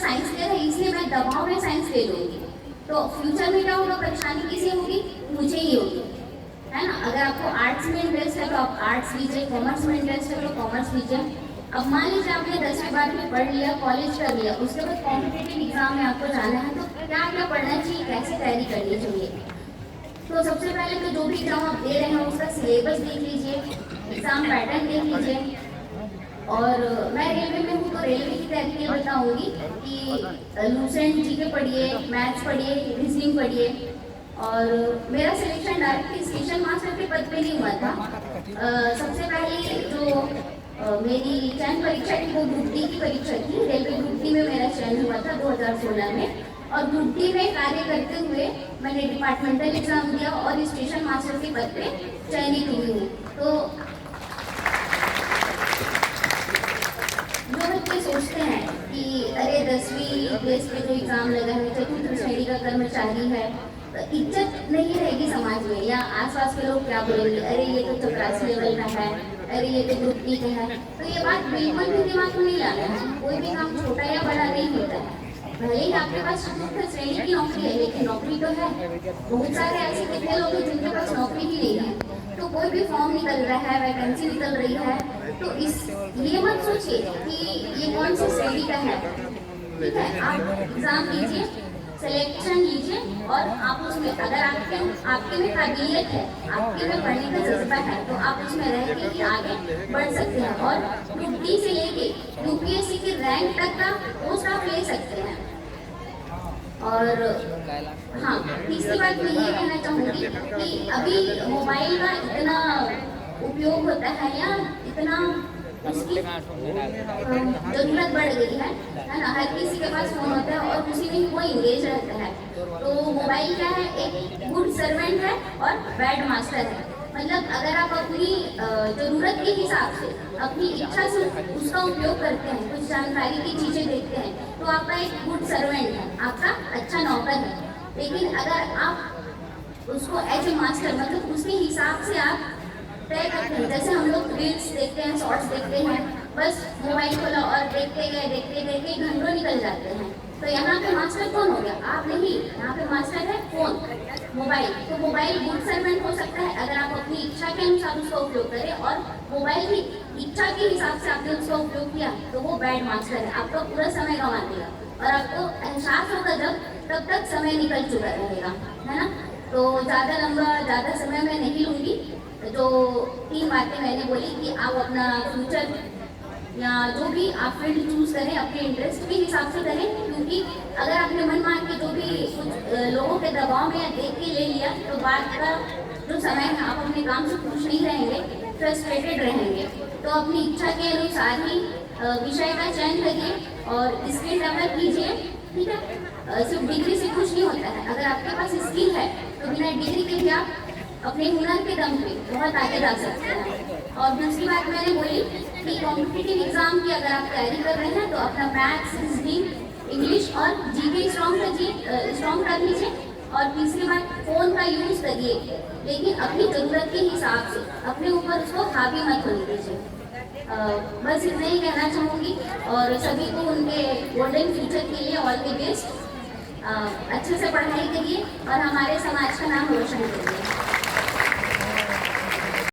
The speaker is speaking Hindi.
साइंस ले रहा है इसलिए मैं दबाव में साइंस ले लूँगी, तो फ्यूचर में क्या होगा, परेशानी किसे होगी, मुझे ही होगी, है ना। अगर आपको आर्ट्स में इंटरेस्ट है तो आप आर्ट्स लीजिए, कॉमर्स में इंटरेस्ट है तो कॉमर्स लीजिए। अब मान लीजिए आपने 10वीं 12वीं पढ़ लिया, कॉलेज कर लिया, उसके बाद कॉम्पिटिटिव एग्जाम में आपको जाना है, तो क्या क्या पढ़ना चाहिए, कैसे तैयारी करनी चाहिए। तो सबसे पहले तो जो भी एग्जाम आप दे रहे हैं उसका सिलेबस देख लीजिए, एग्जाम पैटर्न देख लीजिए। और मैं रेलवे में हूँ तो रेलवे की तैयारी ये बताऊँगी कि लूसेंट जीके पढ़िए, मैथ्स पढ़िए, रीजनिंग पढ़िए। और मेरा सिलेक्शन डायरेक्ट स्टेशन मास्टर के पद पे नहीं हुआ था। सबसे पहले जो मेरी चयन परीक्षा थी वो ग्रुप डी की परीक्षा थी, रेलवे ग्रुप डी में मेरा चयन हुआ था 2016 में। और ग्रुप डी में कार्य करते हुए मैंने डिपार्टमेंटल एग्जाम दिया और स्टेशन मास्टर के पद पे चयनित हुई हूँ। तो जो बच्चे सोचते हैं कि अरे 10वीं बेस पे जो एग्जाम लगा है, चतुर्थ श्रेणी का कर्मचारी है, तो इज्जत नहीं रहेगी समाज में, या आसपास के लोग क्या बोलेंगे, अरे ये तो 84 लेवल का है, अरे ये तो ग्रुप डी का है। तो ये बात बिल्कुल भी दिमाग में नहीं लाना है। कोई भी काम छोटा या बड़ा नहीं होता है। भले ही आपके पास चतुर्थ श्रेणी की नौकरी है, लेकिन नौकरी तो है। बहुत सारे ऐसे कितने लोग हैं जिनके पास नौकरी ही नहीं है। तो कोई भी फॉर्म निकल रहा है, वैकेंसी निकल रही है, तो ये मत सोचिए कि ये कौन सी श्रेणी का है। ठीक है, आप एग्जाम लीजिए, सिलेक्शन लीजिए, और आप उसमें अगर आपके में काबिलियत है, आपके में पढ़ने का जज्बा है, तो आप उसमें रह के ही आगे बढ़ सकते हैं। और ग्रुप डी से लेके यूपीएससी के रैंक तक का पोस्ट आप ले सकते हैं। और हाँ, तीसरी बात मैं ये कहना चाहूँगी कि अभी मोबाइल का इतना उपयोग होता है, या इतना उसकी जरूरत बढ़ गई है ना। हर किसी के पास फोन होता है और उसी में वो इंगेज रहता है। तो मोबाइल क्या है, एक गुड सर्वेंट है और बैड मास्टर है। मतलब अगर आप अपनी जरूरत के हिसाब से, अपनी इच्छा से उसका उपयोग करते हैं, कुछ जानकारी की चीजें देखते हैं, तो आपका एक गुड सर्वेंट है, आपका अच्छा नौकर है। लेकिन अगर आप उसको एज ए मास्टर, मतलब उसके हिसाब से आप तय करते हैं, जैसे हम लोग रील्स देखते हैं, शॉर्ट्स देखते हैं, बस मोबाइल खोला और देखते गए घंटों निकल जाते हैं। तो यहाँ पे मास्टर कौन हो गया, आप नहीं, यहाँ पे मास्टर है फोन, मोबाइल। तो मोबाइल गुड सर्वेंट हो सकता है अगर आप अपनी इच्छा के अनुसार उसका उपयोग करें, और मोबाइल की इच्छा के हिसाब से आपने उसका उपयोग किया तो वो बैड मास्टर है, आपका पूरा समय गंवा देगा। और आपको एहसास होगा जब, तब तक समय निकल चुका रहेगा, है ना। तो ज़्यादा समय मैं नहीं लूँगी। जो 3 बातें मैंने बोली कि आप अपना फ्यूचर या जो भी आप फील्ड चूज करें अपने इंटरेस्ट के हिसाब से करें, क्योंकि अगर आपने मन मान के जो भी कुछ लोगों के दबाव में या देख के ले लिया, तो बाद का जो समय है आप अपने काम से खुश नहीं रहेंगे, फ्रस्ट्रेटेड रहेंगे। तो अपनी इच्छा के अनुसार ही विषय का चयन करिए और स्किल डेवलप कीजिए। ठीक है, सिर्फ डिग्री से कुछ नहीं होता है। अगर आपके पास स्किल है तो बिना डिग्री के भी आप अपने हुनर के दम पे बहुत आगे जा सकते हैं। और दूसरी बात मैंने बोली कि कॉम्पिटिटिव एग्जाम की अगर आप तैयारी कर रहे हैं तो अपना मैथ्स, रीजनिंग, इंग्लिश और जीके स्ट्रॉन्ग कर लीजिए। और तीसरी बात, फोन का यूज करिए, लेकिन अपनी ज़रूरत के हिसाब से, अपने ऊपर उसको हावी मत होने दीजिए। बस इतना ही कहना चाहूँगी, और सभी को उनके गोल्डन फ्यूचर के लिए ऑल द बेस्ट। अच्छे से पढ़ाई करिए और हमारे समाज का नाम रोशन करिए।